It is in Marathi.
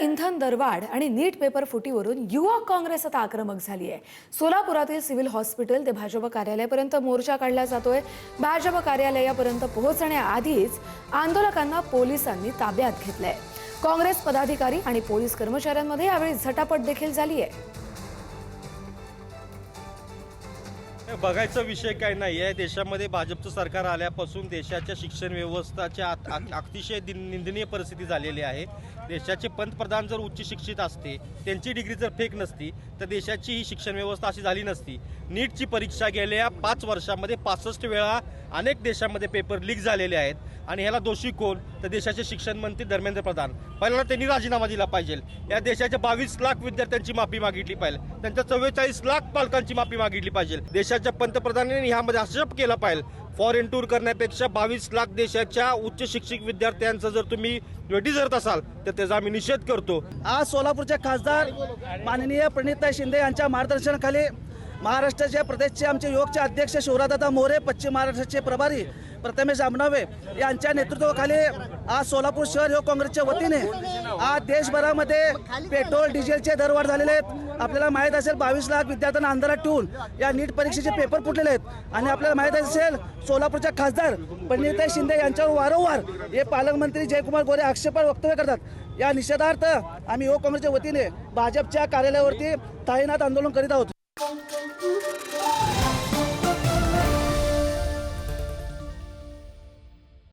इंधन दरवाढ आणि नीट पेपर फुटीवरून युवा काँग्रेस आता आक्रमक झाली आहे। सोलापुरातील सिव्हिल हॉस्पिटल ते भाजप कार्यालयापर्यंत मोर्चा काढला जातोय। भाजप कार्यालयापर्यंत पोहोचण्याआधीच आंदोलकांना पोलिसांनी ताब्यात घेतलंय। काँग्रेस पदाधिकारी आणि पोलीस कर्मचाऱ्यांमध्ये यावेळी झटापट देखील झाली आहे। बघायचा विषय काय नाही आहे। देशामध्ये भाजपचं सरकार आल्यापासून देशाच्या शिक्षण व्यवस्थेच्या अतिशय निंदनीय परिस्थिती झालेली आहे। देशाचे पंतप्रधान जर उच्च शिक्षित असते, त्यांची डिग्री जर फेक नसती तर देशाची ही शिक्षण व्यवस्था अशी झाली नसती। नीटची परीक्षा गेल्या 5 वर्षांमध्ये 65 वेळा अनेक देशांमध्ये पेपर लीक झालेले आहेत आणि ह्याला दोषी कोण तर देशाचे शिक्षण मंत्री धर्मेंद्र प्रधान। पहिल्यांदा त्यांनी राजीनामा दिला पाहिजे। या देशाच्या 22 लाख विद्यार्थ्यांची माफी मागितली पाहिजे, त्यांच्या 44 लाख पालकांची माफी मागितली पाहिजे। देशाच्या पंतप्रधानांनी ह्यामध्ये हस्तक्षेप केला पाहिजे। फॉरेन टूर करण्यापेक्षा 22 लाख देशाच्या उच्च शिक्षित विद्यार्थ्यांचा जर तुम्ही वेठी धरत असाल तर त्याचा आम्ही निषेध करतो। आज सोलापूरचे खासदार माननीय प्रणिताई शिंदे यांच्या मार्गदर्शनाखाली महाराष्ट्राच्या प्रदेशचे आमचे युवकचे अध्यक्ष शिवराजदादा मोरे, पश्चिम महाराष्ट्राचे प्रभारी प्रथमेश जामनावे यांच्या नेतृत्वाखाली आज सोलापूर शहर युवक काँग्रेसच्या वतीने आज देशभरामध्ये पेट्रोल डिझेलचे दरवाढ झालेले आहेत। आपल्याला माहीत असेल 22 लाख विद्यार्थ्यांना अंधारात ठेवून या नीट परीक्षेचे पेपर फुटलेले आहेत आणि आपल्याला माहीत असेल सोलापूरच्या खासदार प्रणिताई शिंदे यांच्यावर वारंवार हे पालकमंत्री जयकुमार गोरे आक्षेपार्ह वक्तव्य करतात। या निषेधार्थ आम्ही युवक काँग्रेसच्या वतीने भाजपच्या कार्यालयावरती ताईनात आंदोलन करीत आहोत।